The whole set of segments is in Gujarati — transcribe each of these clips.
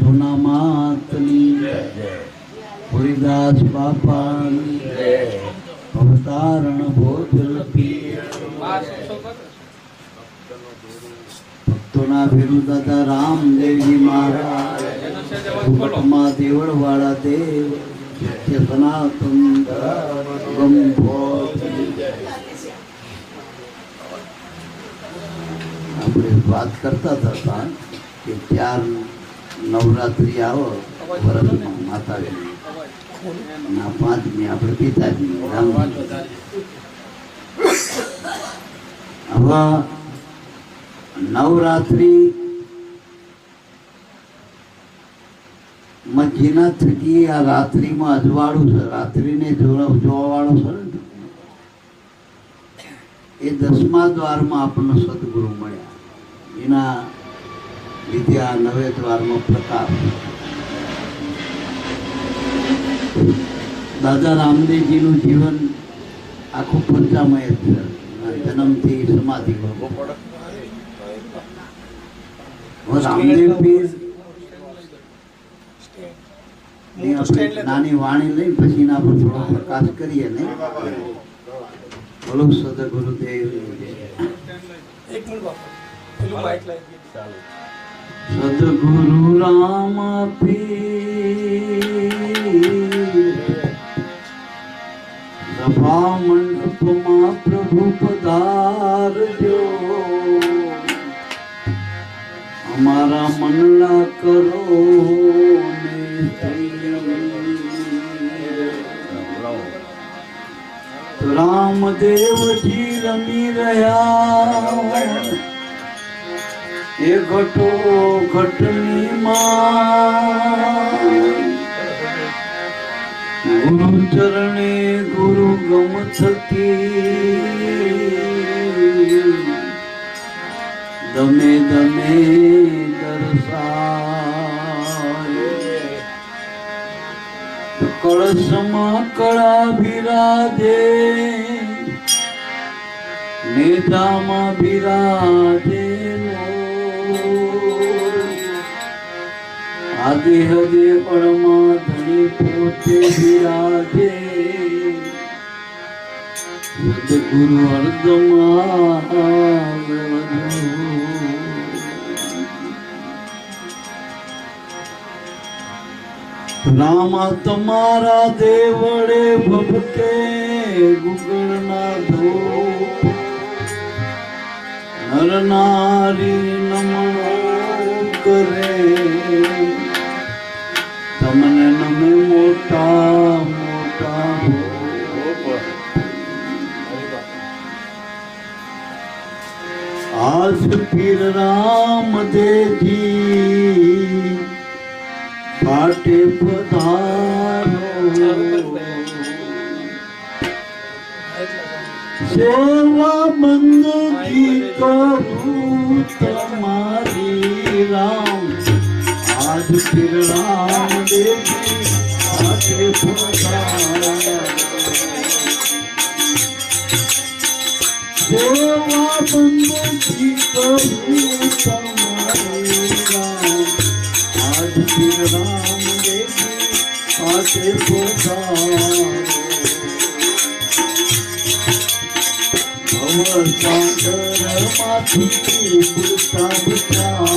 સોના માતની હરિદાસ બાપાની અવતારણ ભોજલ ભક્તોના ભેરુ દાદા રામદેવજી મહારાજ ભૂપટમાં દેવળ વાળા દેવ સત્ય સનાતન આપણે વાત કરતા હતા કે ચાર નવરાત્રિ આવો વર્ષમાં માતાજી ના પાંચમી આપણે પિતાજી રામજી. હવે નવરાત્રિ માં જેના થકી આ રાત્રિમાં અજવાળું છે, રાત્રિને જોવા વાળો છે ને, એ 10મા દ્વારમાં આપણને સદગુરુ મળ્યા. એના લીધે આ 9 દ્વારમાં પ્રકાશ. દાદા રામદેવજીનું જીવન આખું પંચામય જ છે, જન્મથી સમાધિ. રામદેવ પીર નાની વાણી લઈ પછી એના પર થોડો પ્રકાશ કરીએ ને. બોલો સદગુરુદેવ. સદગુરુ રામ પીર સભા મંડપમાં પ્રભુ પધારજો, અમારા મનલા કરો ને. રામદેવજી રમી રહ્યા એ ઘટો ઘટની માં, ગુરુ ચરણે ગુરુ ગમ થકી દમે દમે દર્શાય. કળશમાં કળા બિરાજે, નેજામાં બિરાજે, આદિ હદે પળમાં ધણી પોતે બિરાજે. સદગુરુ અર્ધમાં રામા તમારા દેવળે ભભકે ગુગળના ધૂપ, નર નારી નમન કરે, તમને નમે મોટા મોટા. આજ પીર રામદેવજી પાટે પધારો, સેવા બંદગી કરું તમારી રામ. આજ પીર રામદેવજી પાટે પધારો, સેવા બંદગી કરું તમારી રામ. આજ પીર રામદેવજી પાટે પધારો, ભવસાગર માંથી પૂરતા બચાવો,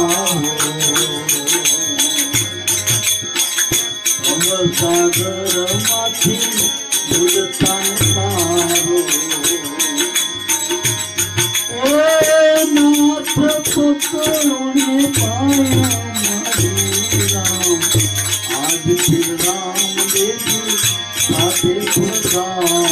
ભવસાગર માંથી પૂરતા તારો. એ નાથ પકડોને પાયા, આજ પીર રામદેવજી પાટે પધારો.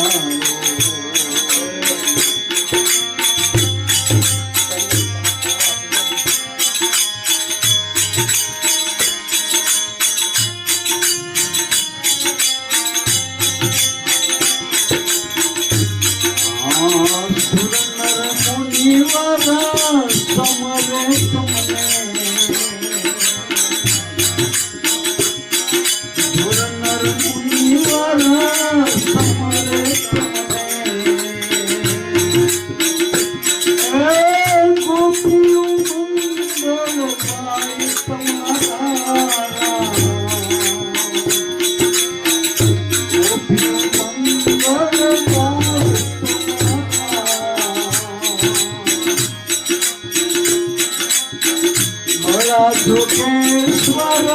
જોગેશ્વર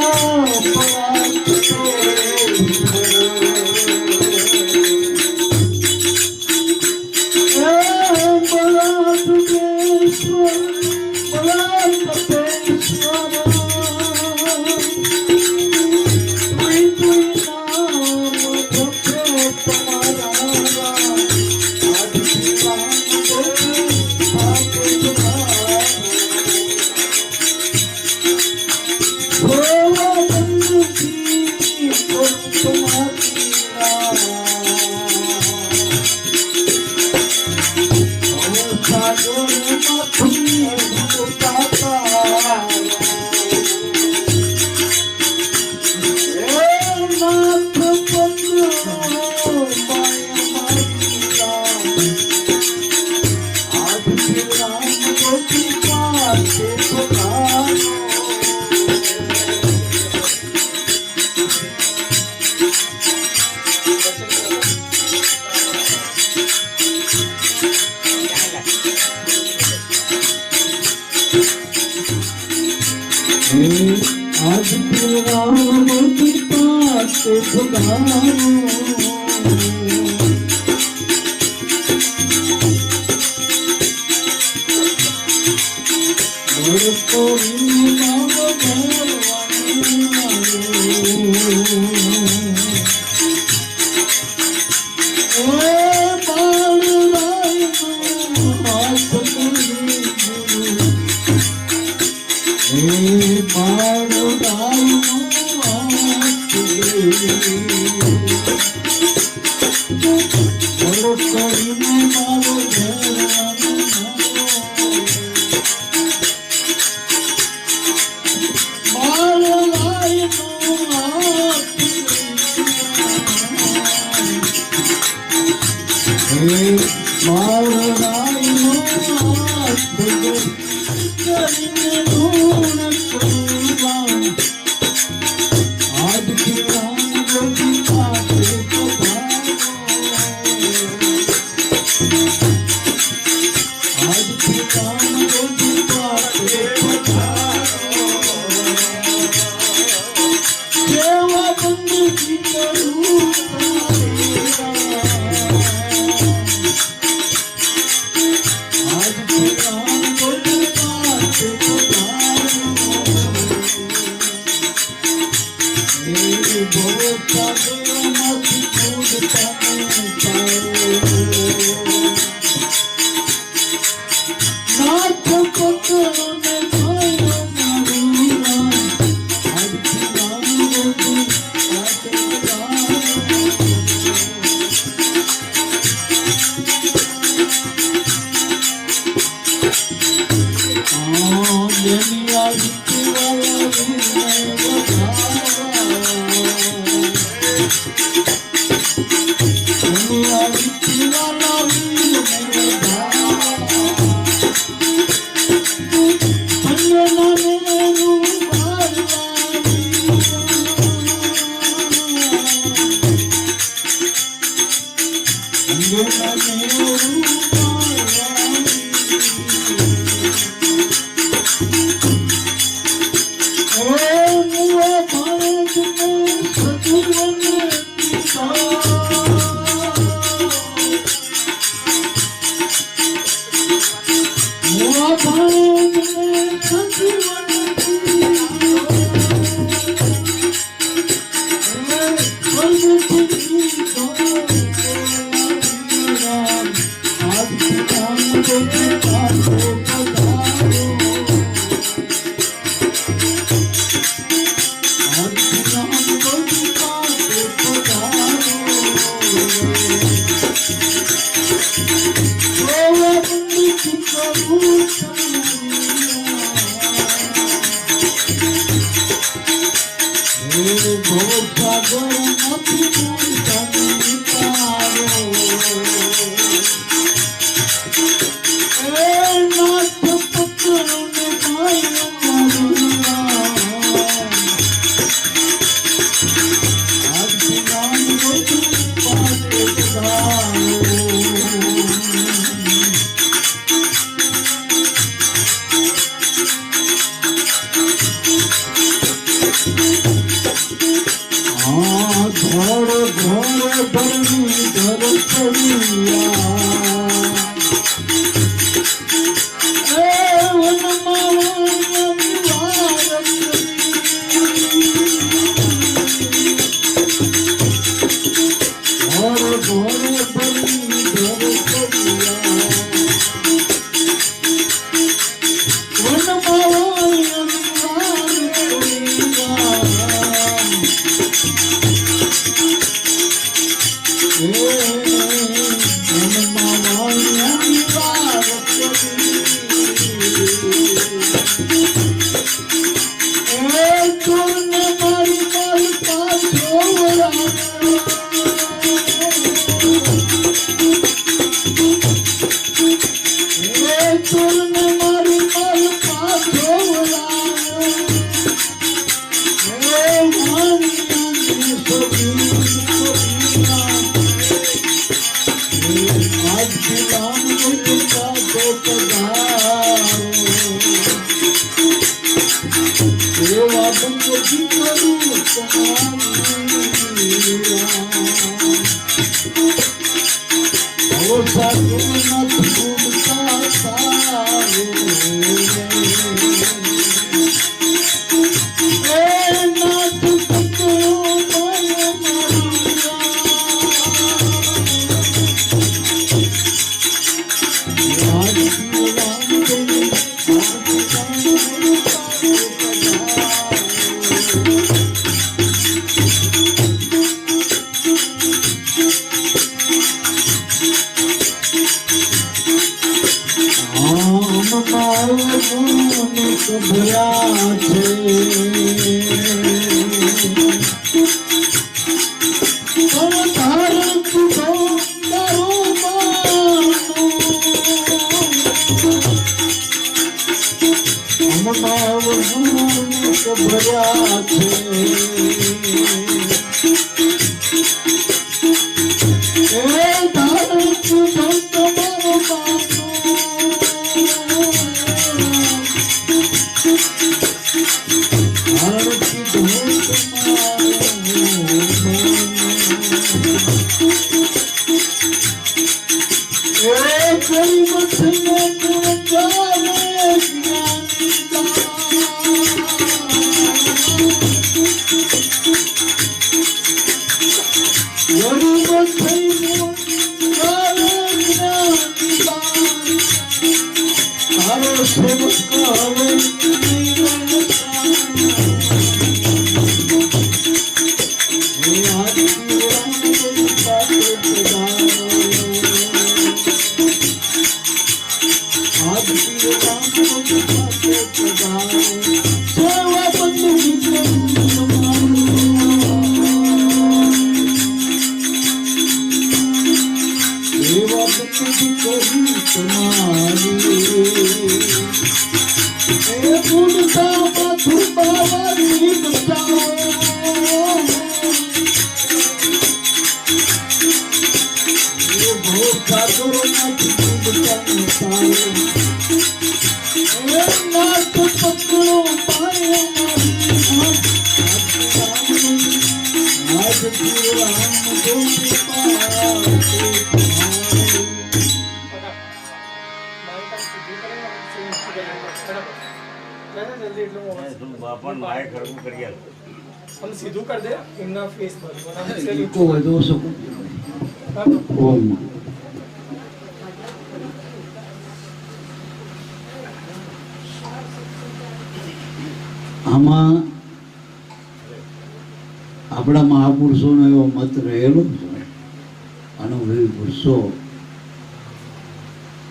आज राम की पास खुदानो और कोई नाम हम सीधू कर दे इनना फेस पर इनको વધુ શકું ઓમ આમાં આપણા મહાપુરુષોનો એવો મત રહેલો છે અનુભવી પુરુષો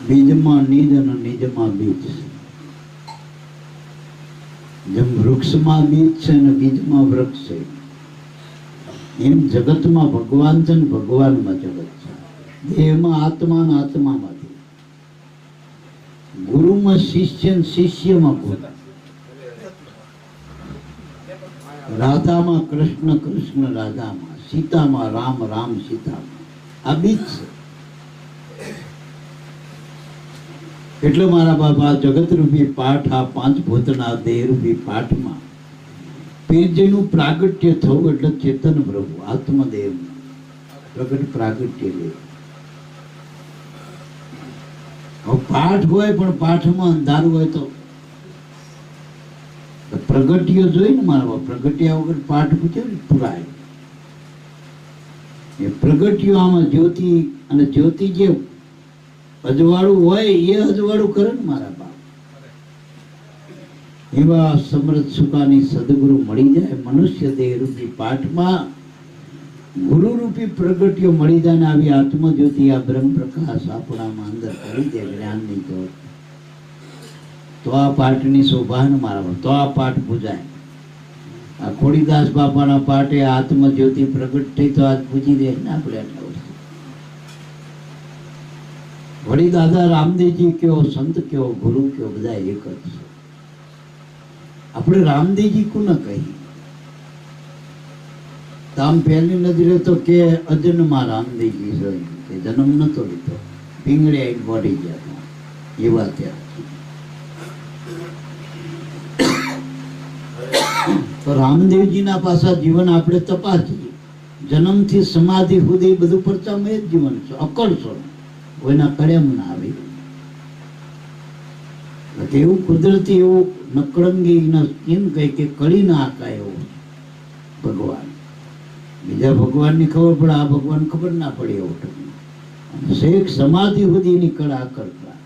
બીજમાં નિજ અને નિજમાં બીજ જેમ વૃક્ષમાં બીજ છે ને બીજમાં વૃક્ષ છે એમ જગતમાં ભગવાન છે ને ભગવાનમાં જગત છે દેહમાં આત્મા ને આત્મામાંથી ગુરુમાં શિષ્ય ને શિષ્યમાં ગુરુ રાધામાં કૃષ્ણ કૃષ્ણ રાધામાં સીતામાં રામ રામ સીતામાં આ બીજ છે એટલે મારા બાબા જગત રૂપી પાઠ આ પાંચ ભૂતના દેહ રૂપી પાઠમાં પીરજીનું પ્રાગટ્ય થવું એટલે ચેતન પ્રભુ આત્મદેવ પ્રગટ પ્રાગટ્ય લે પાઠ હોય પણ પાઠમાં અંધારું હોય તો પ્રગટ્ય જોઈ ને મારા પ્રગટ્યા વગર પાઠ કેવી પુરાય એ પ્રગટ્યો આમાં જ્યોતિ અને જ્યોતિ જે અજવાળું હોય એ અજવાળું કરે ને મારા બાપ એવા સમર્થ સુકાની સદગુરુ મળી જાય મનુષ્ય દેહ રૂપી પાઠમાં ગુરુ રૂપી પ્રગટ્યો મળી જાય ને આવી આત્મજ્યોતિ આ બ્રહ્મ પ્રકાશ આપણામાં અંદર કરી દે જ્ઞાનની જ્યોત તો આ પાઠની શોભા ને મારા તો આ પાઠ પૂજાય આ ખોડીદાસ બાપાના પાઠે આત્મજ્યોતિ પ્રગટ થઈ તો આજ પૂજી દે ને આપણે આટલા વળી દાદા રામદેવજી કયો સંત કયો ગુરુ કયો બધા એક જ છે આપણે રામદેવજી કોને કહીએ તો આમ પહેલી નજરે તો કે અજન્મા રામદેવજી છે કે જન્મ નતો લીધો પીંગળે વળી ગયા એવા ત્યાં તો રામદેવજીના પાછા જીવન આપણે તપાસીએ. જન્મથી સમાધિ સુધી બધું પરચામાં એ જ જીવન છે, અકળશો, કોઈના કડેમ ના આવે. એવું કુદરતી એવું નકળંગી એમ કહે કે કળી ના આકાય એવું ભગવાન. બીજા ભગવાનની ખબર પડે, આ ભગવાન ખબર ના પડે એવું. શેખ સમાધિ સુધીની કળા કરતા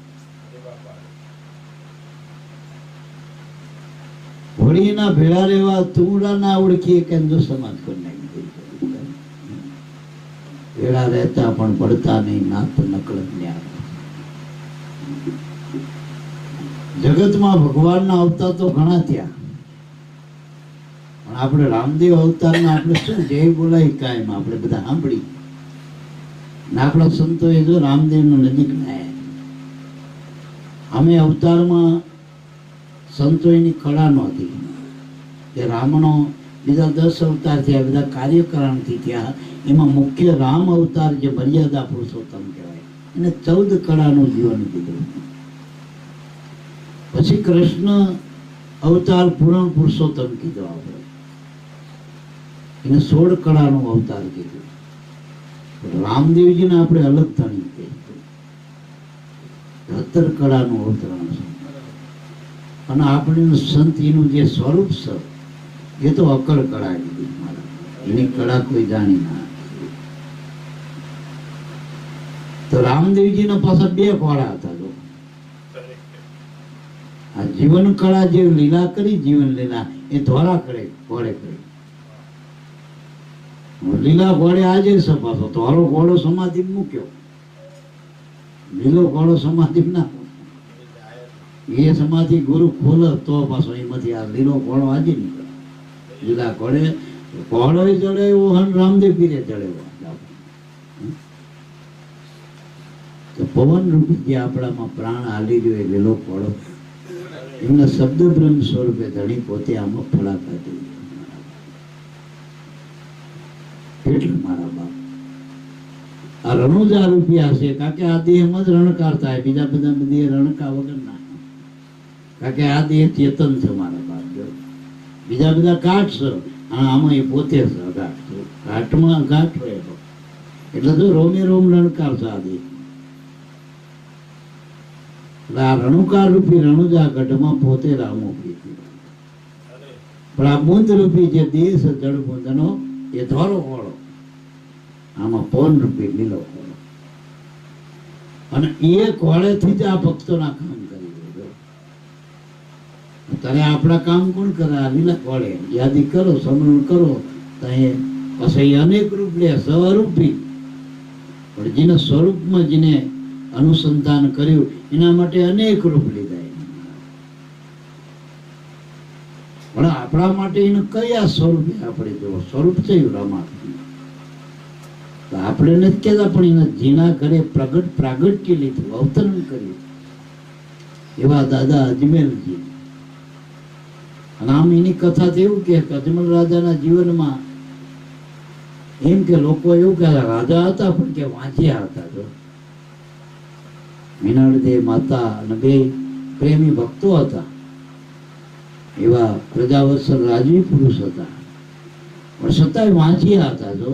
હોળીના ભેળા રહેવા તુંડા ના ઓળખીએ કે જો સમાજ કરી નાખી. ભેળા રહેતા પણ પડતા નહીં, નાત નકળંગ. જગતમાં ભગવાનના અવતાર તો ઘણા થયા, પણ આપણે રામદેવ અવતારના આપણે શું જય બોલાય કાયમ આપણે બધા સાંભળી. આપણા સંતોએ જો રામદેવનો નજીક ના અમે અવતારમાં સંતોની કળા નહોતી કે રામનો બીજા 10 અવતાર થયા, બધા કાર્યકારણથી થયા. એમાં મુખ્ય રામ અવતાર જે મર્યાદા પુરુષોત્તમ કહેવાય, એને 14 કળાનું જીવન કીધું. પછી કૃષ્ણ અવતાર પૂર્ણ પુરુષોત્તમ કીધો આપણે, એને 16 કળાનો અવતાર કીધું. રામદેવજીને આપણે અલગ ધણી કહીએ, 17 કળાનું અવતરણ છે. અને આપણે સંત એનું જે સ્વરૂપ છે એ તો અકળ કળા કીધી, એની કળા કોઈ જાણી ના. તો રામદેવજીના પાછા 2 કળા હતા. આ જીવન કળા જે લીલા કરી, જીવન લીલા એ ધોળા કરે ઘોડે કરી. લીલા ઘોડે આજે સપાસો, ધોળો ઘોડો સમાધિ મૂક્યો, લીલો ઘોડો સમાધિ ના. એ સમાધિ ગુરુ ખોલે તો પાછો એમાંથી આ લીલો ઘોડો આજે નીકળે. લીલા ઘોડે ઘોડો ચડે એવો રામદેવ પીરે ચડે. તો પવન રૂપી જે આપણામાં પ્રાણ હાલી ગયો એ લીલો ઘોડો, એમના શબ્દ બ્રહ્મ સ્વરૂપે ધણી પોતે આમાં ફળાકા થઈ. એટલે મારા બાપ આ રણુજા રૂપિયા છે, કારણ કે આ દેહમાં જ રણકાર થાય, બીજા બધા દેહ રણકા વગર ના. કારણ કે આ દેહ ચેતન છે મારા બાપ. બીજા બધા ઘાટ છે, આમાં એ પોતે છે ઘાટ. ઘાટમાં ઘાટ હોય એટલે તો રોમે રોમ રણકાર છે આ દેહ. આ રણુકાર રૂપી રણુજા ગઢમાં પોતે રામો પીતી. પણ આ બુંદ રૂપી જે દેશ જળ બુંદનો એ ધોરો ઘોડો, આમાં પવન રૂપી લીલો ઘોડો. અને એ ઘોડેથી જ આ ભક્તોના કામ કરી દે. ત્યારે આપણા કામ કોણ કરે? આ લીલા ઘોડે યાદી કરો, સમરણ કરો. પછી અનેક રૂપ લે, સ્વરૂપી. પણ જેના સ્વરૂપમાં જેને અનુસંધાન કર્યું એના માટે અનેક રૂપ લીધા. પણ આપણા માટે એને કયા સ્વરૂપે આપણે જો સ્વરૂપ થયું રમાતું, તો આપણે નથી કહેતા, પણ એના જેના ઘરે પ્રગટ પ્રાગટ્ય લીધું, અવતરણ કર્યું, એવા દાદા અજમેરજી. અને આમ એની કથા તો એવું કે અજમલ રાજાના જીવનમાં એમ કે લોકો એવું કે રાજા હતા પણ કે વાંચ્યા હતા. જો મીનાળદેવ માતા અને 2 પ્રેમી ભક્તો હતા, એવા પ્રજાવત્સલ રાજવી પુરુષ હતા, પણ છતાંય વાંચ્યા હતા. જો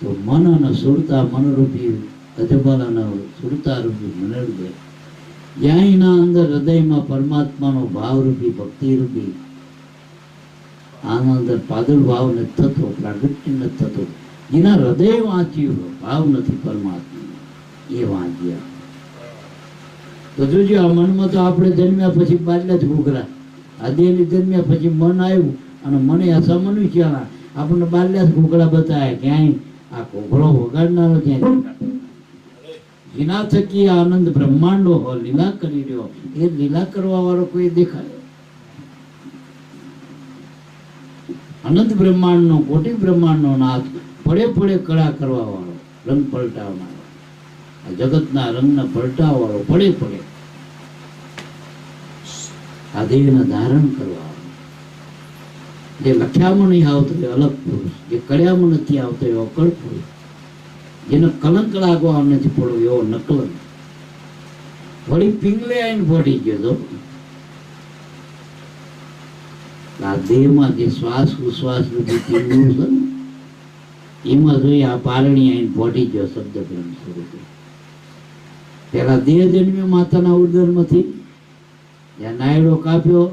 તો મન અને સુરતા, મનરૂપી અજમલ અને સુરતા રૂપી મનોરદેવ, જ્યાં એના અંદર હૃદયમાં પરમાત્માનો ભાવરૂપી ભક્તિરૂપી આના અંદર પ્રાદુર્ભાવ નથી થતો, પ્રાગટ્ય નથી થતો, જેના હૃદય વાંચ્યું ભાવ નથી પરમાત્મા, એ વાંચ્યા. તો જોજો આ મનમાં તો આપણે જન્મ્યા પછી બાટલા જ ઘૂઘરા. આ દેહની જન્મ્યા પછી મન આવ્યું અને મને અસા મનુષ્ય આપણને બાટલા જ ઘૂઘરા બતાવે. ક્યાંય આ ઘોઘરો વગાડનારો ક્યાંય, જેના થકી આનંદ બ્રહ્માંડો લીલા કરી રહ્યો, એ લીલા કરવા વાળો કોઈ દેખાય? અનંત બ્રહ્માંડ નો, કોટી બ્રહ્માંડ નો નાથ, પડે પડે કળા કરવા વાળો, રંગ પલટાવનારો, આ જગતના રંગના પલટાવવા વાળો, પડે પડે આ દેહને ધારણ કરવા વાળો, જે લખ્યામાં નહીં આવતો એ અલગ પુરુષ, જે કળ્યામાં નથી આવતો એવો અકળ પુરુષ, જેને કલંક લાગવા નથી પડ્યો એવો નકલંક. વળી પિંગલે આવીને ફોટી ગયો તો આ દેહમાં જે શ્વાસ ઉશ્વાસ રૂપી પિંડું છે ને, એમાં જોઈએ આ પારણી આઈને પોટી ગયો શબ્દ બ્રહ્મ સ્વરૂપે. પેલા દેહ જન્મ્યો માતાના ઉદરમાંથી, જ્યાં નાયડો કાપ્યો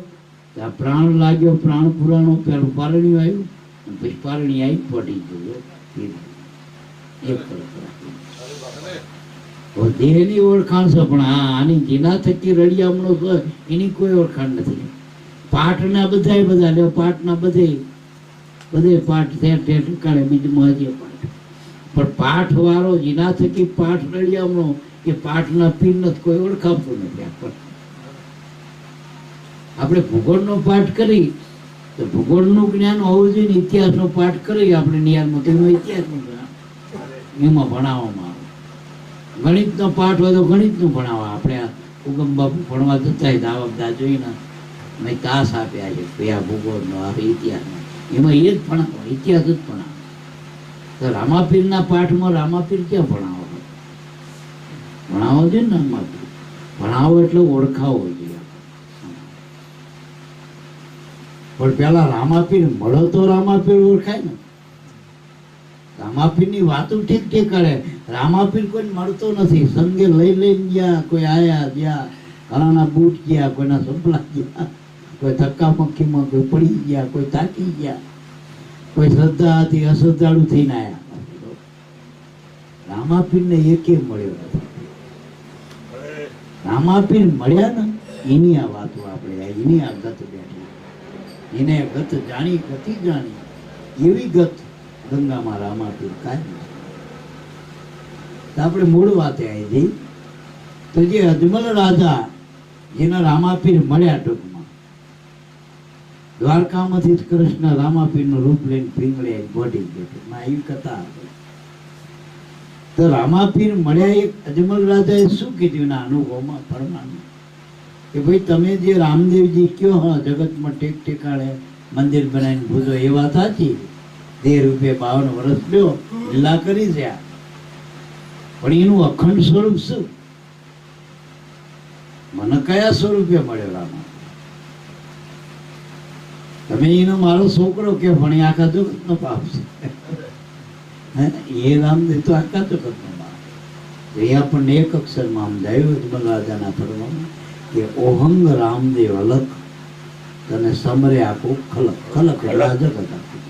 ત્યાં પ્રાણ લાગ્યો, પ્રાણ પુરાણો, પેલું પારણ્યું આવ્યું અને પછી પારણી આવી પોટી ગયો. એક દેહની ઓળખાણ છે, પણ આની જેના થકી રડિયામણો છે એની કોઈ ઓળખાણ નથી. પાઠના બધા લ્યો, પાઠના બધે પાઠ ઠેકાણે બીજમાં હજી પાઠ, પણ પાઠ વાળો જેના થકી પાઠ રડિયામણો એ પાઠના પીર નથી, કોઈ ઓળખાતું નથી. આપણે ભૂગોળનો પાઠ કરી તો ભૂગોળનું જ્ઞાન હોવું જોઈએ ને, ઇતિહાસનો પાઠ કરી આપણે નિયારમાં તો એનો ઇતિહાસનું જ્ઞાન એમાં ભણાવવામાં આવે. ગણિતનો પાઠ હોય તો ગણિતનું ભણાવવા. આપણે ઉગમ બાપુ ભણવા જતા હોય દાવા બધા જોઈને મેં તાસ આપ્યા છે કે આ ભૂગોળનો આ ઇતિહાસનો, એમાં એ જ ભણાવો, ઇતિહાસ જ ભણાવો. તો રામાપીરના પાઠમાં રામાપીર ક્યાં ભણાવો? ભણાવો છે ને રામાપીર. ભણાવો એટલે ઓળખાવો જોઈએ. પણ પેલા રામાપીર મળો તો રામાપીર ઓળખાય ને. રામાપીર ની વાતો ઠીક ઠીક કરે, રામાપીર કોઈ મળતો નથી. સંગે લઈ લઈને ગયા, કોઈ આયા ગયા, ઘણાના બૂટ ગયા, કોઈના સંપલા ગયા, કોઈ ધક્કા મક્કીમાં કોઈ પડી ગયા, કોઈ તાકી ગયા, કોઈ શ્રદ્ધા હતી અશ્રદ્ધાળુ થઈને આયા. રામાપીર ને એકે મળ્યો નથી. રામાપીર મળ્યા ને એની આ વાતો આપણે, એની આ ગત બેઠી, એને ગત જાણી, ગતિ જાણી, એવી ગત ગંગામાં રામાપીર કાઢી. આપણે મૂળ વાતે આવી જઈ તો જે અજમલ રાજા જેના રામાપીર મળ્યા, ટૂંકમાં દ્વારકામાંથી જ કૃષ્ણ રામાપીરનું રૂપ લઈને પીંગળે બોડી ગયો. એવી કથા હતી. તો રામાપીર મળ્યા, એક અજમલ રાજાએ શું કીધું એના અનુભવમાં ફરમાનું કે ભાઈ તમે જે રામદેવજી કયો હા જગતમાં ટેક ટેકાળે મંદિર બનાવીને ભૂજો, એ વાત સાચી. 13 રૂપિયા 52 વર્ષ લ્યો લીલા કરી રહ્યા, પણ એનું અખંડ સ્વરૂપ શું? મને કયા સ્વરૂપે મળ્યો રામા? તમે એનો મારો છોકરો કે પણ એ આખા જગત નો પાપ છે. એ રામદેવ તો આખા જગત નો પાપ. એ આપણને એક અક્ષરમાં સમજાયું અજમલ રાજાના ફરવામાં કે ઓહંગ રામદેવ અલગ તને સમરે આખું ખલક. ખલક એટલે આ જગત આખું.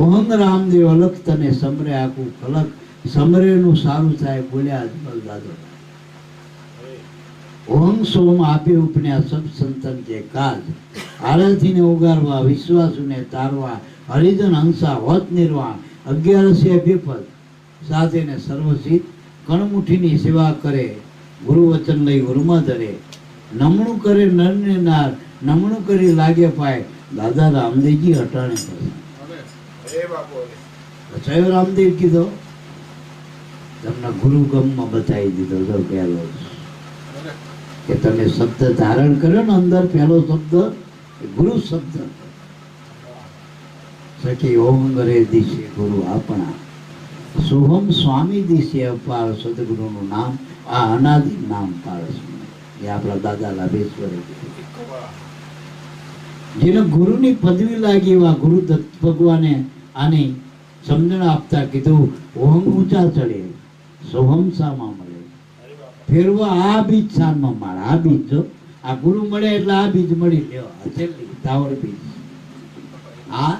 ઓહંગ રામદેવ અલગ તને સમરે આખું ખલક. સમરેનું સારું થાય બોલ્યા અજમલ દાદો. ઓહંગ સોમ આપે ઉપન્યા સબ સંતન કે કાજ. આળથીને ઉગારવા, વિશ્વાસુને તારવા, હરિજન હંસા હોત નિર્વાણ. 11 વિપદ સાથે ને સર્વસિદ્ધ કણમુઠીની સેવા કરે. ગુરુ વચન લઈ ગુરુમાં ધરે. નમણું કરે નર ને નાર, નમણું કરી લાગે પાય. દાદા રામદેવજી હટાણે કરે. રામદેવ કીધો તમને ગુરુ ગમમાં બતાવી દીધો. તો પહેલો કે તમે શબ્દ ધારણ કર્યો ને, અંદર પહેલો શબ્દ ગુરુ શબ્દ. સખી ઓમ કરે દિશે ગુરુ આપણા, સોહમ સ્વામી દિશે અપાર. સદગુરુનું નામ આ અનાદિ નામ પારસ. એ આપણા દાદા લાભેશ્વરે જેને ગુરુની પદવી લાગી એવા ગુરુદત્ત ભગવાને આની સમજણ આપતા કીધું ઓહમ ઊંચા ચડે, સોહમ સામા મળે. ફેરવા આ બીજ સાનમાં મારે. આ બીજ જો આ ગુરુ મળે એટલે આ બીજ મળી લેવા. તાવર બીજ, આ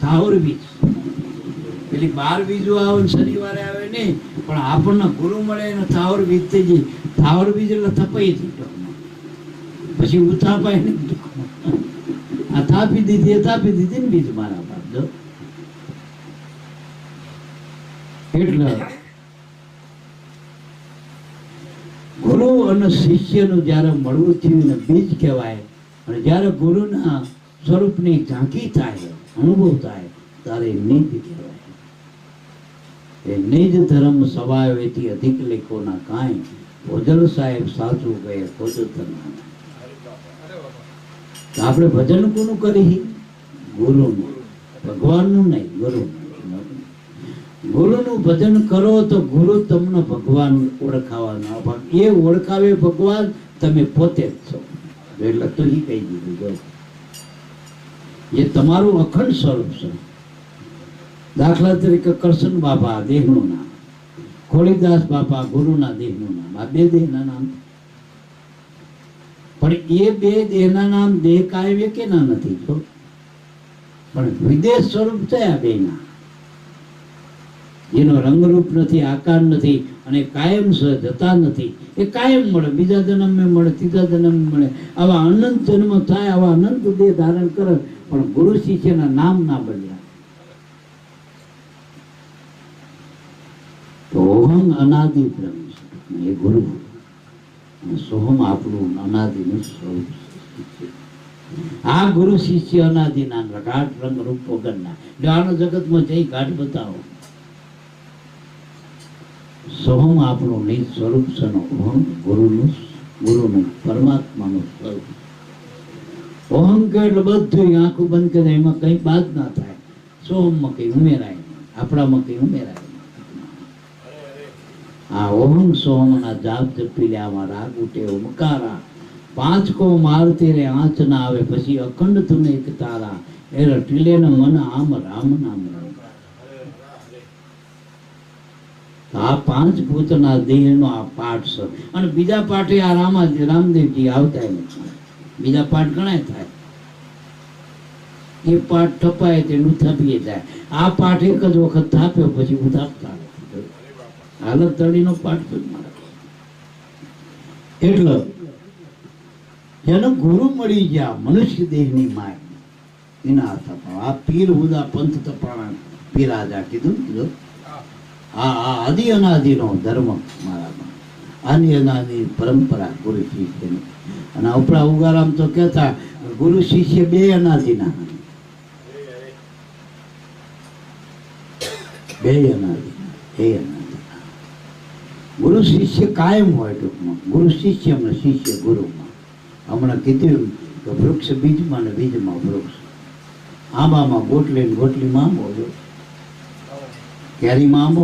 તાવર બીજ. પેલી 12 બીજો આવે શનિવારે આવે નહીં, પણ આપણને ગુરુ મળે એને તાવર બીજ થઈ જાય. તાવર બીજ એટલે થપાઈ થઈ, પછી ઉતાપાય નહીં. આ થાપી દીધી, થાપી દીધી ને બીજ મારા બાપ જો. એટલે ગુરુ અને શિષ્યનું જયારે મળવું થયું ને બીજ કહેવાય. અને જયારે ગુરુના સ્વરૂપની ઝાંકી થાય, અનુભવ થાય, ત્યારે નિજ કહેવાય. એ નિજ ધર્મ સવાયો એથી અધિક લેખો ના કાંઈ. ભોજલ સાહેબ સાચું કહે ખોજતર. આપણે ભજન કોનું કરી? ગુરુનું. ભગવાનનું નહીં, ગુરુનું. ગુરુનું ભજન કરો તો ગુરુ તમને ભગવાન ઓળખાવાના. એ ઓળખાવે ભગવાન, તમે પોતે જ છો. એટલે તો કહી દીધું જો જે તમારું અખંડ સ્વરૂપ છે. દાખલા તરીકે કરશન બાપા દેહનું નામ, ખોડીદાસ બાપા ગુરુના દેહનું નામ, આ બે દેહના નામ. પણ એ બે દેહના નામ દેહ કાયમ એકેના નથી, પણ વિદેશ સ્વરૂપ છે આ બેના. એનો રંગરૂપ નથી, આકાર નથી, અને કાયમ જતા નથી. એ કાયમ મળે, બીજા જન્મે મળે, ત્રીજા જન્મે મળે. આવા અનંત જન્મ થાય, આવા અનંત દેહ ધારણ કરે, પણ ગુરુ શિષ્યના નામ ના બદલાય. તો ઓહમ અનાદિ બ્રહ્મ એ ગુરુ, સોહમ આપણું અનાદિનું સ્વરૂપ છે. આ ગુરુ શિષ્ય અનાદિના ઘાટ રંગ રૂપ વગરના. આનો જગતમાં જઈ ઘાટ બતાવો. સોહમ આપણું નિજ સ્વરૂપ છે. ઓહમ ગુરુનું પરમાત્માનું સ્વરૂપ. ઓહમ કે એટલે બધું આંખું બંધ કરે, એમાં કઈ બાદ ના થાય. સોહમમાં કઈ ઉમેરાય, આપણામાં કઈ ઉમેરાય. આ ઓહમ સોહમના જાપ જપી લે, આમાં રાગ ઉઠે ઓમકારા. પાંચ કો મારતી રે આંચ ના આવે, પછી અખંડ તું એક તારા. એ રટીલે ને મન આમ રામ નામ. આ પાંચ ભૂતના દેહનો આ પાઠ છે. અને બીજા પાઠે આ રામદેવજી આવતા નથી. બીજા પાઠ ઘણા થાય, એ પાઠ થપાય તેનું થપીએ જાય. આ પાઠ એક જ વખત થાપ્યો પછી ઉધાપતા હાલત તળીનો પાઠ જ મારે. એટલે જેનો ગુરુ મળી ગયા મનુષ્ય દેહની માય એના તપાવ. આ પીર ઉદા પંથ તપાણા પીરાજા કીધું. આ આદિ અનાદિનો ધર્મ મારામાં, આદિ અનાદિ પરંપરા ગુરુ શિષ્યની. અને ઉપરા ઉગારામ તો કહેતા ગુરુ શિષ્ય બે અનાદિના, બે અનાદિના, બે અનાદિના. ગુરુ શિષ્ય કાયમ હોય ટૂંકમાં. ગુરુ શિષ્યમાં, શિષ્ય ગુરુમાં. હમણાં કીધું કે વૃક્ષ બીજમાં ને બીજમાં વૃક્ષ. આંબામાં ગોટલી ને ગોટલીમાં આંબો જો, કેરીમાં આંબો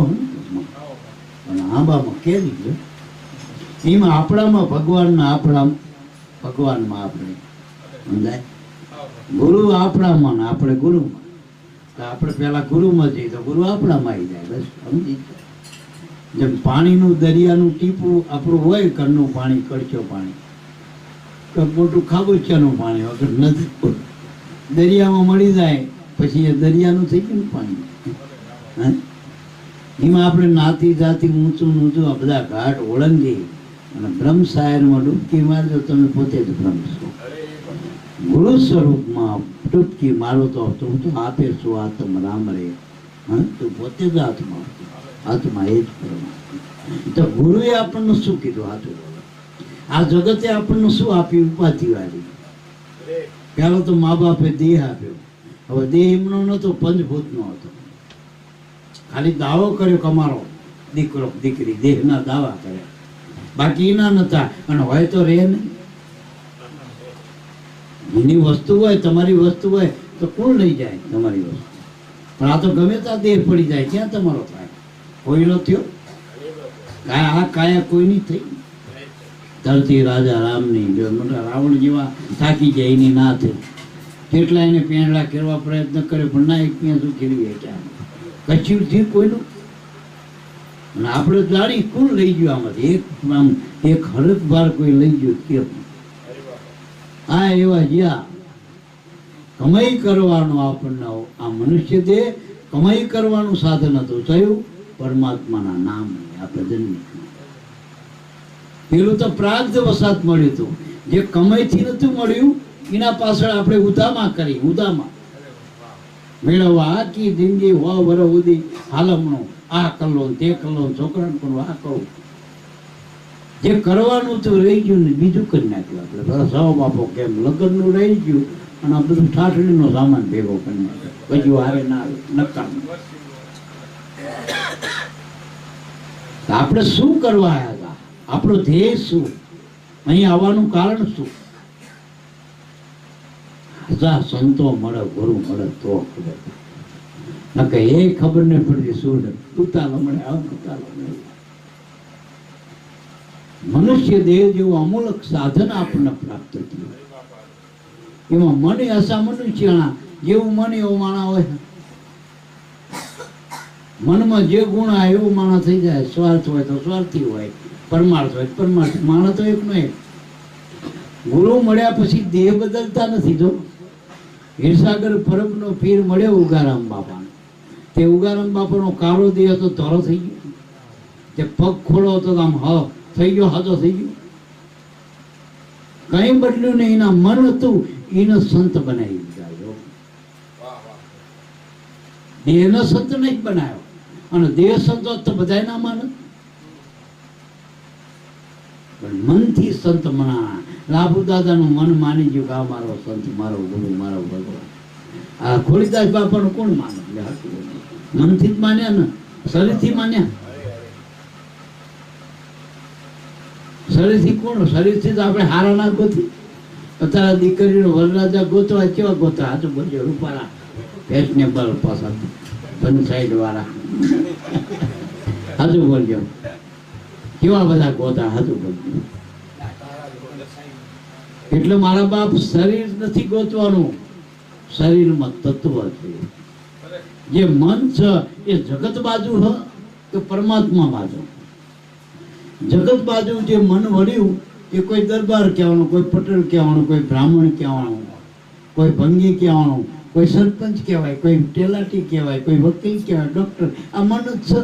અને આંબામાં કેરી જો. એમાં આપણામાં ભગવાનના, આપણા ભગવાનમાં આપણે સમજાય. ગુરુ આપણામાં ને આપણે ગુરુમાં. તો આપણે પેલા ગુરુમાં જઈએ તો ગુરુ આપણામાં આવી જાય. બસ સમજી જાય. જેમ પાણીનું દરિયાનું ટીપું આપણું હોય, ઘરનું પાણી, કડચો પાણી, મોટું ખાબોચિયાનું પાણી વગર નથી, દરિયામાં મળી જાય પછી એ દરિયાનું થઈ ગયું પાણી. એમાં આપણે નાતી જાતી ઊંચું ઊંચું આ બધા ઘાટ ઓળંગી અને બ્રહ્મ સાયરમાં ડૂબકી મારજો, તમે પોતે જ બ્રહ્મ છો. ગુરુ સ્વરૂપમાં ડૂબકી મારો તો તું તો આપે છું આત્મ રામ રે. તું પોતે જ આત્મા, આત્મા એ જ પરમાત્મા. તો ગુરુએ આપણને શું કીધું? હાથું આ જગતે આપણને શું આપ્યું? ઉપાધિ વાળી. પેલો તો મા બાપે દેહ આપ્યો. હવે દેહ એમનો નતો, પંચભૂતનો હતો. ખાલી દાવો કર્યો કે અમારો દીકરો દીકરી, દેહના દાવા કર્યા, બાકી એના નતા. અને હોય તો રહે નહીં. એની વસ્તુ હોય, તમારી વસ્તુ હોય તો કોણ લઈ જાય તમારી વસ્તુ? પણ આ તો ગમે ત્યાં દેહ પડી જાય, ક્યાં તમારો થાય? કોઈનો થયો? આ કાયા કોઈની થઈ. ધરતી રાજા રામની, મોટા રાવણ જેવા થાકી જાય એની ના થઈ. કેટલા એને પેંડા કરવા પ્રયત્ન કરે પણ ના, એક ત્યાં શું કેળવી ક્યાં કચ્યું થયું કોઈનું. અને આપણે જાણી કોણ લઈ ગયું આમાંથી? એક હરક બાર કોઈ લઈ ગયું કેમ? આ એવા જ્યાં કમાઈ કરવાનો આપણને આ મનુષ્ય દેહ કમાઈ કરવાનું સાધન હતું. થયું પરમાત્માના નામ. આ ભજન પેલું તો પ્રાગ્ધ વસાત મળ્યું હતું. જે કમાઈથી નતું મળ્યું એના પાછળ આપણે ઉદામા કરી. ઉદામા મેળવવા આખી જિંદગી હો વર ઉદી હાલમનો આ કલ્લો તે કલ્લો, છોકરાને પણ આ કહું. જે કરવાનું હતું રહી ગયું ને બીજું કરી નાખ્યું. આપણે બસ સૌ બાપો કેમ લગ્નનું રહી ગયું અને આ બધું ઠાઠડીનો સામાન ભેગો કરી નાખ્યો. પછી હારે ના આવે નકામ. આપણે શું કરવા આવ્યા હતા? આપણો ધ્યેય શું? અહીં આવવાનું કારણ શું? સંતો મળે, ગુરુ મળે તો ખબર. નકે એ ખબર નહીં પડતી. શું તુતાલો મળે, આવ તુતાલો મળે. મનુષ્ય દેહ જેવું અમૂલક સાધન આપણને પ્રાપ્ત થયું. એમાં મને આશા મનુષ્યના જેવું મન એવો માણા હોય. મનમાં જે ગુણ આવે એવું માણસ થઈ જાય. સ્વાર્થ હોય તો સ્વાર્થી હોય, પરમાર્થ હોય પરમાર્થ. માણસ તો એકનો એક. ગુરુ મળ્યા પછી દેહ બદલતા નથી. જો હીરસાગર પરબનો પીર મળ્યો ઉગારામ બાપાને, તે ઉગારામ બાપાનો કાળો દેહ હતો ધોરો થઈ ગયો. તે પગ ખોળો હતો આમ થઈ ગયો, હાથો થઈ ગયો. કઈ બદલ્યું નહીં. એના મન હતું એને સંત બનાવી દીધા. દેહનો સંત નહીં બનાવ્યો. અને દેહ સંતો તો બધા ના માને, પણ મનથી સંત મના. લાભુ દાદાનું મન માની ગયું કે આ મારો સંત, મારો ગુરુ, મારો ભગવાન. આ ખોડીદાસ બાપાનું કોણ માને? મનથી જ માન્યા ને, શરીરથી માન્યા? શરીરથી કોણ? શરીરથી તો આપણે હારા ના ગોતી. અત્યારે દીકરીનો વરરાજા ગોતવા કેવા ગોતા? હાથ બોલજો રૂપારા ફેશનેબલ પાછા બન સાઈડ વાળા. હાજુ બોલજો કેવા બધા ગોતા. હાજુ બોલજો. એટલે મારા બાપ શરીર નથી ગોતવાનું, શરીરમાં તત્વ છે. જે મન છે એ જગત બાજુ હ કે પરમાત્મા બાજુ? જગત બાજુ જે મન વળ્યું એ કોઈ દરબાર કહેવાનું, કોઈ પટેલ કહેવાનું, કોઈ બ્રાહ્મણ કહેવાનું, કોઈ ભંગી કહેવાનું, કોઈ સરપંચ કહેવાય, કોઈ ટેલાટી કહેવાય, કોઈ વકીલ કહેવાય, ડોક્ટર. આ મન જ છે.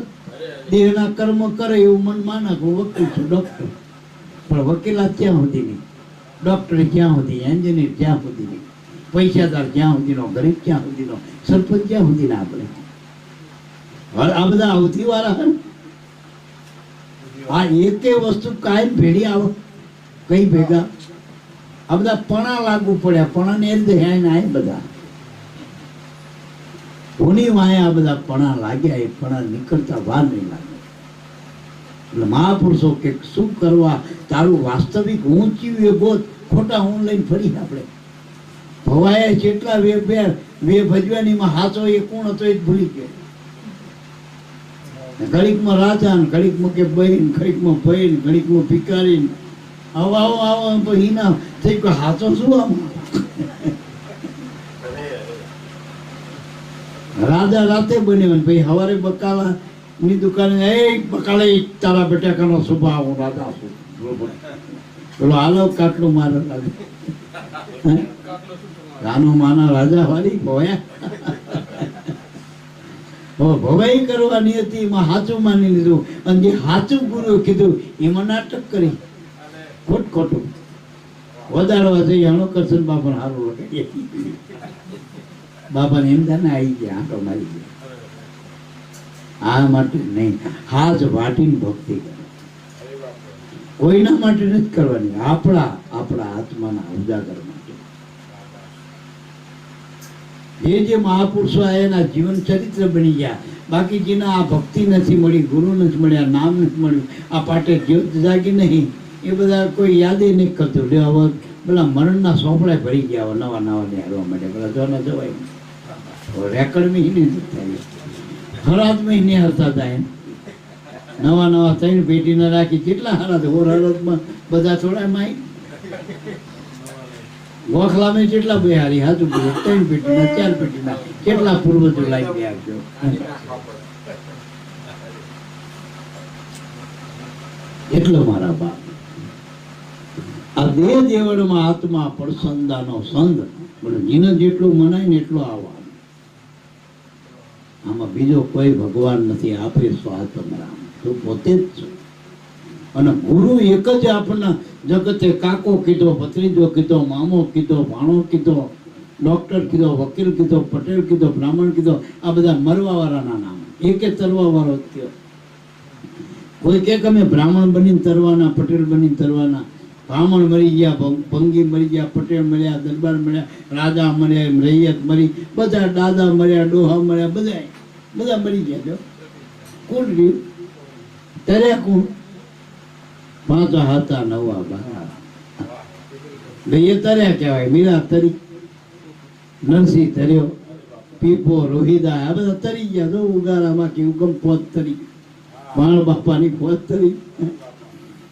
દેહના કર્મ કરે એવું મન માને કે હું વકીલ છું, ડોક્ટર. પણ વકીલાત ક્યાં સુધી નહીં, ડોક્ટર ક્યાં સુધી, એન્જિનિયર ક્યાં સુધી નહીં, પૈસાદાર ક્યાં સુધીનો, ગરીબ ક્યાં સુધીનો, સરપંચ ક્યાં સુધી ના. આપણે આ બધા અવધી વાળા હે. આ એકે વસ્તુ કાયમ ભેડી આવે કઈ ભેગા. આ બધા પણા લાગુ પડ્યા. પણા ને આ બધા કોની વાય આ બધા પણા લાગ્યા. એ પણા નીકળતા વાર નહીં લાગે. એટલે મહાપુરુષો કે શું કરવા તારું વાસ્તવિક ઊંચ્યું એ ગોત. ખોટા હું લઈને ફરી આપણે ભવાયા જેટલા વે ભજવાનીમાં હાચો એ કોણ હતો એ જ ભૂલી ગયો. ઘડીકમાં રાજા ને ઘડીકમાં કે બહેન, ઘડીકમાં બહેન, ઘડીકમાં ભિખારી. આવો આવો આવો પછી ના થઈ ગયો. હાચો શું આમ? રાજા રાતે બન્યો ભાઈ સવારે બકાલા ની દુકાને એ બકાલે તારા બેટાકાનો સ્વભાવ હું રાજા છું. પેલો હાલો કાટલું મારે લાગે રાનો માના રાજા વાળી ભવાયા. ભવાઈ કરવાની હતી એમાં સાચું માની લીધું. અને જે સાચું ગુરુ કીધું એમાં નાટક કરી ખોટું વધારવા જઈ હણો કરશન બાપા સારું લગે. બાપાને એમ થાય ને આવી ગયા આંટો મારી ગયા. આ માટે નહીં, હાથ વાટીને ભક્તિ કરે. કોઈના માટે નથી કરવાની, આપણા આત્માના ઉજાગર માટે. જે મહાપુરુષો એના જીવન ચરિત્ર બની ગયા. બાકી જેના આ ભક્તિ નથી મળી, ગુરુ નથી મળ્યા, નામ નથી મળ્યું, આ પાટે જ્યોત જાગી નહીં, એ બધા કોઈ યાદે નહીં કરતું. હવે પેલા મરણના સોપડા ભરી ગયા નવા ને હારવા માટે. પેલા જોના જવાય રેકર્ડ માં નહીં થાય, હરાત માં નહીં હરતા થાય. નવા 3 પેટીના રાખી કેટલા હારા છે. હરાતમાં બધા થોડા માય ગોખલામાં કેટલા બિહારી હાજુ 3 પેટીના 4 પેટીના કેટલા પૂર્વજો લાવી આપજો. એટલો મારા બાપ આ દેહ દેવળમાં આત્મા પડસંદાનો સંગ જીને જેટલું મનાય ને એટલો આવવાનું. આમાં બીજો કોઈ ભગવાન નથી. આપે સ્વાતમ રામ, તું પોતે જ છો. અને ગુરુ એક જ આપણને જગતે કાકો કીધો, ભત્રીજો કીધો, મામો કીધો, ભાણો કીધો, ડોક્ટર કીધો, વકીલ કીધો, પટેલ કીધો, બ્રાહ્મણ કીધો. આ બધા મરવા વાળાના નામ. એકે તરવા વાળો થયો. કોઈ કે અમે બ્રાહ્મણ બનીને તરવાના, પટેલ બનીને તરવાના. બ્રાહ્મણ મરી ગયા, ભંગી મરી ગયા, પટેલ મળ્યા, દરબાર મળ્યા, રાજા મળ્યા, રૈયત મરી, બધા દાદા મળ્યા, ડોહા મળ્યા, બધા મરી ગયા. જો કોણ રહ્યું? તર્યા કોણ? 5 હતા 9 12 એ તર્યા કહેવાય. મીરા તરી, નરસિંહ તર્યો, પીપો, રોહિદા આ બધા તરી ગયા. જો ઉગારામાં કે ઉગમ પોત તરી, બાણ બાપાની પોત તરી.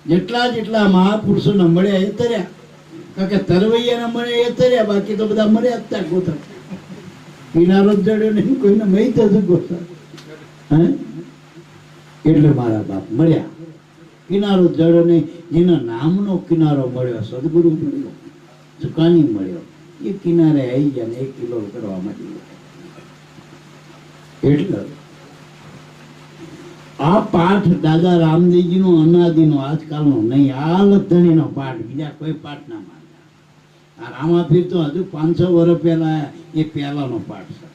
જેટલા મહાપુરુષોને મળ્યા એ તર્યા. કારણ કે તરવૈયાના મળે એ તર્યા, બાકી તો બધા મળ્યા જ ત્યાં ગોતા. કિનારો જ જડ્યો નહીં, કોઈને મહી જ ગોતા. હે એટલે મારા બાપ મળ્યા. કિનારો જડ્યો નહીં, જેના નામનો કિનારો મળ્યો, સદગુરુ મળ્યો, સુકાની મળ્યો, એ કિનારે આવી ગયા ને 1 કિલો કરવા માંડી. એટલે આ પાઠ દાદા રામદેવજીનો અનાદિનો, આજકાલનો નહીં, આ લધણીનો પાઠ, બીજા કોઈ પાઠ ના માનતા. આ રામાપીર તો હજુ 500 વર્ષ પહેલા એ પહેલાનો પાઠ છે.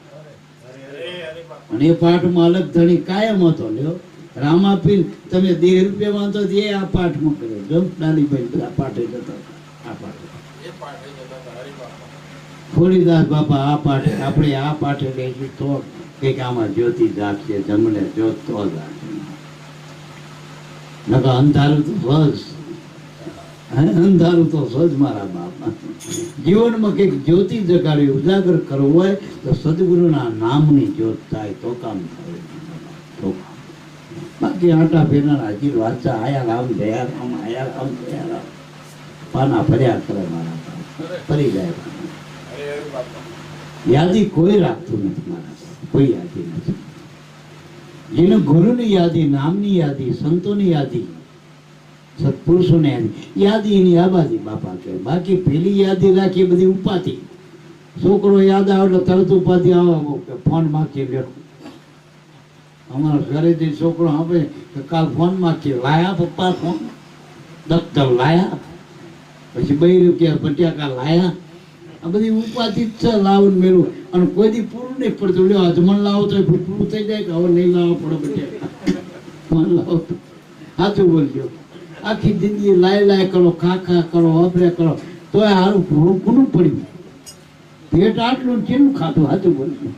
અને એ પાઠમાં અલગ ધણી કાયમ હતો. લ્યો રામાપીર તમે 2 રૂપિયા વાંચો એ આ પાઠમાં કર્યો. જો ડાલીભાઈ બધા પાઠે જતા આ પાઠે. ખોડીદાસ બાપા આ પાઠે, આપણે આ પાઠે લઈશું તો કંઈક આમાં જ્યોતિ જાગશે, જમણે જ્યોત તો જાગશે. નકર અંધારું તો સજ, અંધારું તો સજ મારા બાપા. જીવનમાં કંઈક જ્યોતિ જગાડવી, ઉજાગર કરવું હોય તો સદગુરુના નામની જ્યોત થાય તો કામ થાય. તો બાકી આટા ફેરનાર હજી વાંચા આયા રામ દયા રામ, આયા રામ દયા રામ, પાના ફર્યા કરે મારા બાપ, ફરી જાય. યાદી કોઈ રાખતું નથી મારા, કોઈ યાદી નથી. જેને ગુરુની યાદી, નામની યાદી, સંતોની યાદી, સત્પુરુષોની યાદી એની આબાદી બાપા કે. બાકી પેલી યાદી રાખી બધી ઉપાધિ. છોકરો યાદ આવે એટલે તરત ઉપાધિ આવે કે ફોન માંગી લ્યો. અમારા ઘરેથી છોકરો આપે કે કાલ ફોન માંગી, લાયા પપ્પા ફોન, દફતર લાયા, પછી 2 રૂપિયા બટાકા લાયા. આ બધી ઉપાધિ જ છે, લાવન મેળવું. અને કોઈ દી પૂરું નહીં પડતું. લ્યો અજમણ લાવો તો પૂરું થઈ જાય કે હવે નહીં લાવવા પડે બટાકા, ફોન લાવો તો. સાચું બોલજો. આખી જિંદગી લાય કરો, ખા કરો, વાપર્યા કરો, તો સારું પૂરું કોનું પડ્યું? પેટ આટલું કેનું ખાતું? સાચું બોલજો.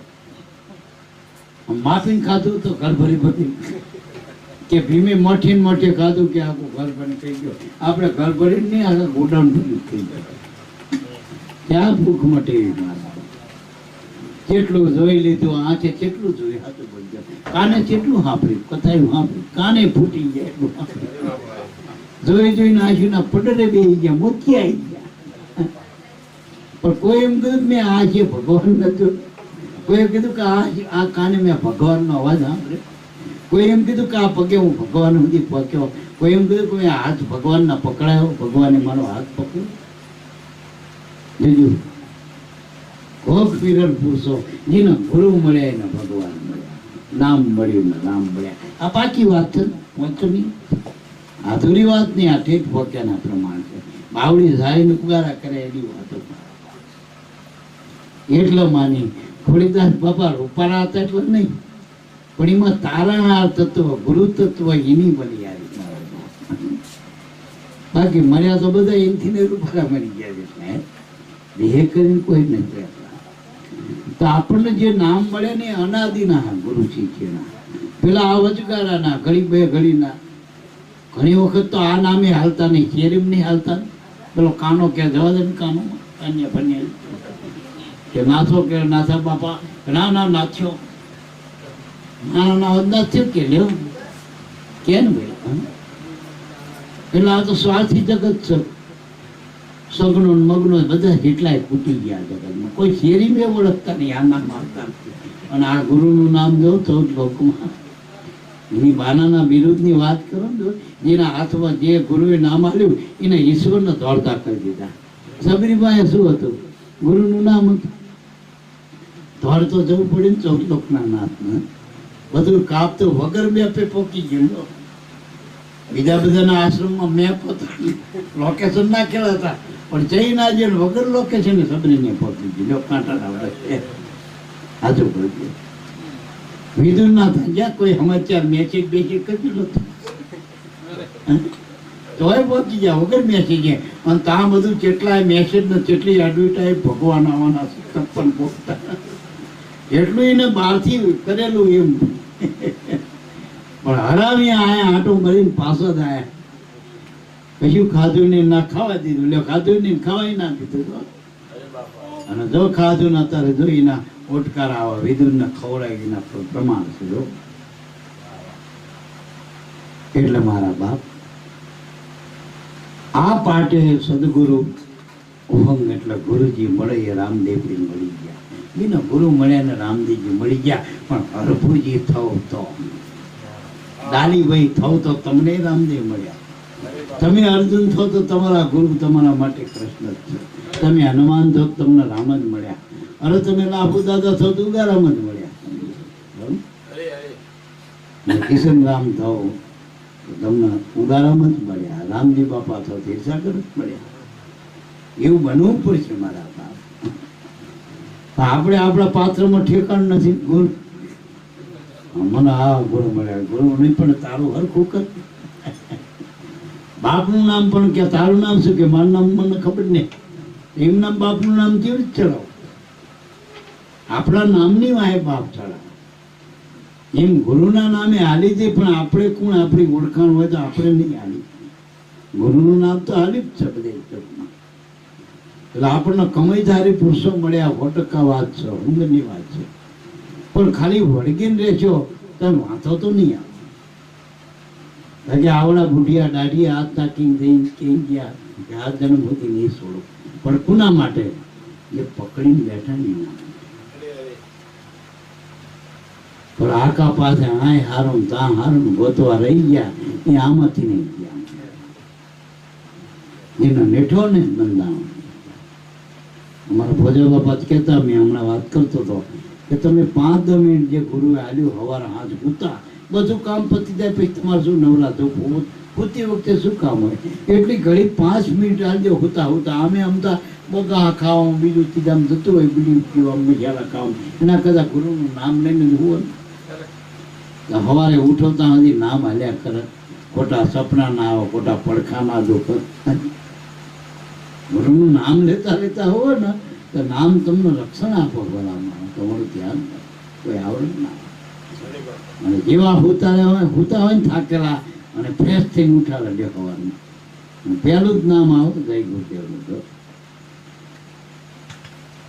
માફીને ખાધું તો ઘર ભરી ભરી, કે ભીમે મઠીને મઠે ખાધું કે આખું ઘર ભરી થઈ ગયો. આપણે ઘર ભરીને નહીં, આખા ગોડાઉન ભરી થઈ ગયો. ત્યાં ભૂખ મટે. કેટલું જોઈ લીધું, આંખે કેટલું જોયું, સાચું બોલજો. કાને કેટલું સાંભળ્યું, કથાયું સાંભળ્યું, કાને ફૂટી ગયા એટલું જોઈ જોઈને આંસુના પડરે બેસી ગયા, મોતી આવી ગયા. પણ કોઈ એમ કીધું મેં આ છે ભગવાન નથી. કોઈએ કીધું કે આ કાને મેં ભગવાનનો અવાજ સાંભળ્યો. કોઈ એમ કીધું કે આ પગે હું ભગવાન સુધી પક્યો. કોઈ એમ કીધું કે મેં હાથ ભગવાનના પકડાયો, ભગવાને મારો હાથ પકડ્યો. બીજું ભોગ પીરલ પુરુષો જેને ગુરુ મળ્યા એને ભગવાન મળ્યા, નામ મળ્યું ને રામ મળ્યા. આ પાકી વાત છે, વાંચોની આધુરી વાત નહીં. આ ઠેઠ ભોગ્યાના પ્રમાણ છે. બાવડી જાય ને ઉગારા કરે એની વાતો એટલે માની. ખોડીદાસ બાપા રૂપાળા હતા એટલે નહીં, પણ એમાં તારણહાર તત્વ, ગુરુ તત્વ એની બની આવી. બાકી મળ્યા તો બધા એમથી ને રૂપાળા મળી ગયા છે. દેહ કરીને કોઈ નથી રહેતા. તો આપણને જે નામ મળે ને અનાદિના ગુરુ શીખ્યના, પેલા આ વચગાળાના, ઘડી બે ઘડીના. ઘણી વખત તો આ નામે હાલતા નહીં, શેરીમ નહીં હાલતા. પેલો કાનો કે જવા દે ને, કાનો અન્ય બન્ય કે નાથો કે નાથા બાપા, ના નાથ્યો, ના નાથ્યો કે લ્યો કે ને ભાઈ. એટલે આ તો સ્વાર્થી જગત છે. સગનો મગનો બધા જેટલાય ખૂટી ગયા જગતમાં. કોઈ શેરી મેં ઓળખતા નહીં, આ નામ આવતા. અને આ ગુરુનું નામ જો 14 લોકમાં એની બાનાના વિરુદ્ધની વાત કરો ને, જેના હાથમાં જે ગુરુએ નામ આપ્યું એને ઈશ્વરને દોડતા કરી દીધા. સબરીબાએ શું હતું? ગુરુનું નામ હતું. દોડ તો જવું પડે ને 14 લોકના નાથને. બધું કાપતું વગર મેપે પોકી ગયું. બીજા બધાના આશ્રમમાં મેપ હતા, લોકેશન ના કેવા હતા, પણ જઈને આજે વગર લોકેશન સબરીને પહોંચી ગયું. કાંટા આવડે હાજુ પડ્યું. વિધુર ના થાય કોઈ સમાચાર મેસેજ બેસેજ કર્યું નતું, તોય પહોંચી ગયા વગર મેસેજ. અને ત્યાં બધું કેટલાય મેસેજ ને કેટલી એડવર્ટાઈઝ ભગવાન આવવાના 56 પોતા એટલું એને બહારથી કરેલું એમ. પણ હરાવી આયા, આટો ભરીને પાછો જ આયા. કશું ખાધું ને ના ખાવા દીધું. લે ખાધું ને ખાવાય ના દીધું. અને જો ખાધું ને અત્યારે જોઈ ના ઓટકાર આવે, વિધુર ને ખવડાવી ના પ્રમાણ છે. જો એટલે મારા બાપ આ પાટે સદગુરુ કુહંગ એટલે ગુરુજી મળે એ રામદેવજી મળી ગયા. એના ગુરુ મળ્યા ને રામદેવજી મળી ગયા. પણ હરભુજી થવ તો દાલીભાઈ થવ તો તમને રામદેવ મળ્યા. તમે અર્જુન થો તો તમારા ગુરુ તમારા માટે કૃષ્ણ જ છે. તમે હનુમાન થો તો તમને રામ જ મળ્યા. અરે તમે લાભુ દાદા થો તો ઉગારામ જ મળ્યા. કિશન રામ થો તો તમને ઉગારામ જ મળ્યા. રામજી બાપા થો તીર્થાગર જ મળ્યા. એવું બનવું પડશે મારા બાપ. આપણે આપણા પાત્રમાં ઠેકાણ નથી. ગુરુ મને આ ગુરુ મળ્યા. ગુરુ નહીં પણ તારું હરખું કર. બાપનું નામ પણ કે તારું નામ શું કે મારું નામ મને ખબર નહીં. એમના બાપનું નામ કેવી રીતે ચડાવો? આપણા નામની વાહે બાપ ચડાવો. એમ ગુરુના નામે હાલી દે. પણ આપણે કોણ? આપણી ઓળખાણ હોય તો આપણે નહીં હાલી. ગુરુનું નામ તો હાલી જ છે બધે જગમાં. એટલે આપણને કમાઈધારી પુરુષો મળ્યા 100% વાત છે, ઊંઘની વાત છે. પણ ખાલી વળગીને રહેશો તો વાંધો તો નહીં આવે. કે આવડા બુઢિયા દાઢિયા હાથ નાખીને દઈને કેમ ગયા કે આ જન્મ સુધી નહીં છોડો. પણ કોના માટે? એ પકડીને બેઠા નહીં. પણ આકા પાસે આય હારું ત્યાં હારું ગોતવા રહી ગયા. એ આમાંથી નહીં ગયા. એનો નેઠો ને બંધાણો. અમારા ભોજા બાપા કહેતા, મેં હમણાં વાત કરતો હતો કે તમે 5-10 મિનિટ જે ગુરુએ આલ્યું હવારે હાથ ઉતા બધું કામ પતી જાય પછી તમારે શું નવરા થવું? હોતી વખતે શું કામ હોય? એટલી ઘડી 5 મિનિટ આલજો હોતા હોતા. આમે અમતા બગા ખાવા બીજું ત્રીજામાં જતું હોય, બીજું પીવા મજાલા ખાવા. એના કદાચ ગુરુનું નામ લઈને જુઓ ને સવારે ઉઠો ત્યાં સુધી નામ હાલ્યા કરે. ખોટા સપના ના આવે, ખોટા પડખા ના દુઃખ. ગુરુનું નામ લેતા લેતા હોય ને તો નામ તમને રક્ષણ આપો. ભલામાં તમારું ધ્યાન કોઈ આવડે ના. અને જેવા હુતા હોય ને થાકેલા અને ફ્રેશ થઈને ઉઠાડે દેખાવાનું. પહેલું જ નામ આવે જય ગુરુદેવનું.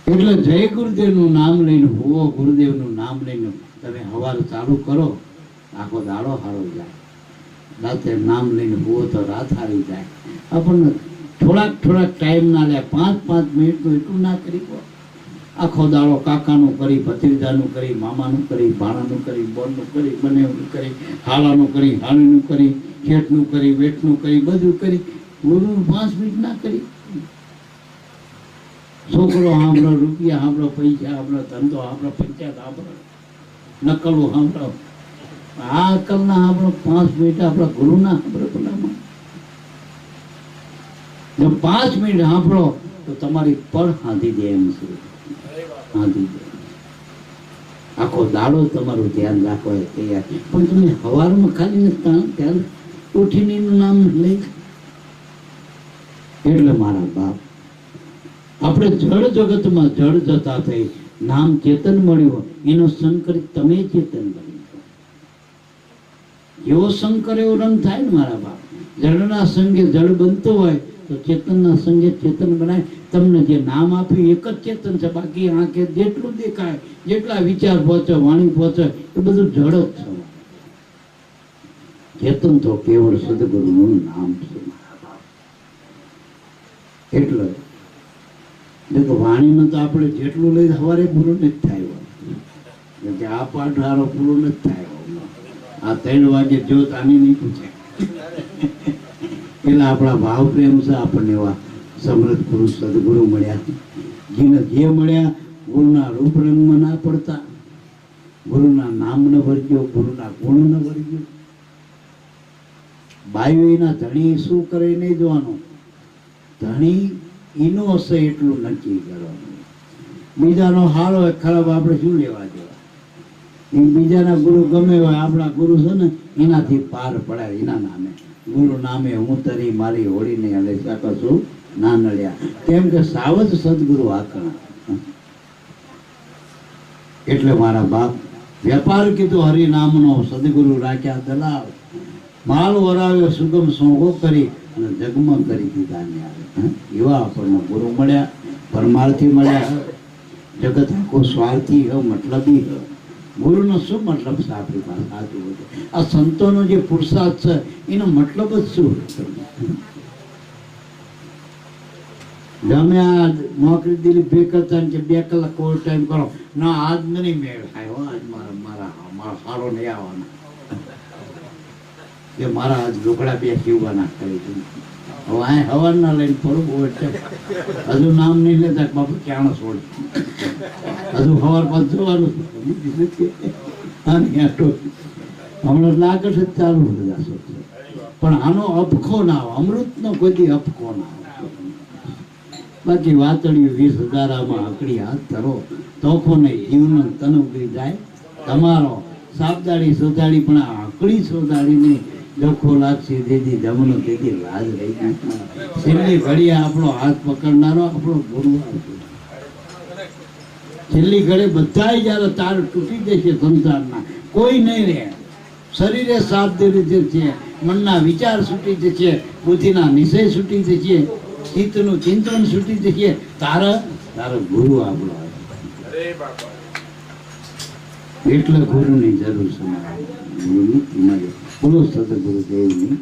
એટલે જય ગુરુદેવનું નામ લઈને હુવો, ગુરુદેવનું નામ લઈને તમે સવાર ચાલુ કરો, આખો દાડો હારો જાય. રાતે નામ લઈને હુવો તો રાત હારી જાય. આપણને થોડાક ટાઈમ ના લે. 5-5 મિનિટનું એટલું ના કરી કહો. આખો દાડો કાકાનું કરી, ભત્રીજાનું કરી, મામાનું કરી, ભાણાનું કરી, બોનનું કરી, બંનેનું કરી, હાલાનું કરી, હાણીનું કરી, શેઠનું કરી, વેઠનું કરી, બધું કરી. ગુરુનું 5 મિનિટ ના કરી. છોકરો સાંભળો, રૂપિયા સાંભળો, પૈસા સાંભળો, ધંધો સાંભળો, પંચાયત સાંભળો, નકલો સાંભળો. આ અકલના સાંભળો 5 મિનિટ આપણા ગુરુના સાંભળો. ભલામાં જો 5 મિનિટ સાંભળો તો તમારી પળ હાંધી દે એમ છે. હાંધી દે. આખો દાડો તમારું ધ્યાન રાખવા તૈયાર. પણ તમે સવારમાં ખાલી ત્યાં ઉઠીને એનું નામ લઈ. એટલે મારા બાપ, આપણે જળ જગતમાં જળ જતા થઈ નામ ચેતન મળ્યું. એનો સંકરિત તમે ચેતન બન્યું. એવો શંકર એવો રંગ થાય ને મારા બાપ. જળના સંગે જળ બનતો હોય તો ચેતનના સંગે ચેતન બનાય. તમને જે નામ આપ્યું એક જ ચેતન છે. બાકી આંખે જેટલું દેખાય, જેટલા વિચાર પહોંચે, વાણી પહોંચે, એ બધું જળ જ છે. ચેતન તો કેવળ સદગુરુનું નામ છે મારા બાપ. એટલે દેખો વાણીમાં તો આપણે જેટલું લઈ સવારે પૂરું નથી થાય. કે આ પાઠ હારો પૂરો નથી થાય. આ 3 વાગે જોત આની નહીં પૂછે. એટલે આપણા ભાવ પ્રેમ છે. આપણને એવા સમૃદ્ધ પુરુષ સદગુરુ મળ્યા. જેને જે મળ્યા ગુરુના રૂપ રંગમાં ના પડતા, ગુરુના નામ ન વર્ગ્યો, ગુરુના ગુણ ન વર્ગ્યો. બાયુના ધણી શું કરે નહીં જોવાનું. ધણી એનો હશે એટલું નક્કી કરવાનું. બીજાનો હારો ખરાબ આપણે શું લેવા દેવા? એ બીજાના ગુરુ ગમે હોય, આપણા ગુરુ છે ને એનાથી પાર પડાય. એના નામે ગુરુ નામે હું તરી મારી હોળીને હલે શકું ના નડ્યા. કેમ કે સાવજ સદગુરુ આકણા. એટલે મારા બાપ વેપાર કીધું હરિનામનો, સદગુરુ રાખ્યા દલાલ. માલ વરાવ્યો સુગમ સોંગો કરી અને જગમગ કરી દીધા ન્યાય. એવા આપણને ગુરુ મળ્યા, પરમાર્થી મળ્યા. જગત આખો સ્વાર્થી હો, મતલબી હો. ગુરુનો શું મતલબ છે આપણી પાસે? સાચું હતું આ સંતોનો જે પુરુષાર્થ છે એનો મતલબ જ શું? તમે આ નોકરી દિલી બે કરતા ને કે 2 કલાક ઓવર ટાઈમ કરો ના આજ નહીં મેળ થાય હો આજ મારા સારો નહીં આવવાના કે મારા આજ ઢોકળા 2 સીવવાના કરી છે હવે આ હવારના લઈને થોડું ઓવર ટાઈમ હજુ નામ નહીં લેતા કે બાપુ ક્યાં છોડ હજુ સવાર પાછું જવાનું હમણાં લાગે છે ચાલુ બધા પણ આનો અપખો ના આવે અમૃતનો કોઈ અપખો ના આવે બાકી વાતળિયું 20,000 આમાં આકડી હાથ ધરો તોખો નહીં જીવનો તન ઉગરી જાય તમારો સાબદાડી સોદાડી પણ આ આકડી સોદાડીને જોખો લાગશે દેદી જમનો દેદી લાજ રહી ગઈ છેલ્લી ઘડીએ આપણો હાથ પકડનારો આપણો ગુરુ આવશે છેલ્લી ઘડી બધાય જયારે તાર તૂટી જશે સંસારના કોઈ નહીં રહે શરીરે સાથ દે છે મનના વિચાર છૂટી જશે બુદ્ધિના નિશ્ચય છૂટી જશે ચિત્તનું ચિંતન છૂટી જશે તારો ગુરુ આપણો એટલે ગુરુની જરૂર છે બોલો સદગુરુદેવની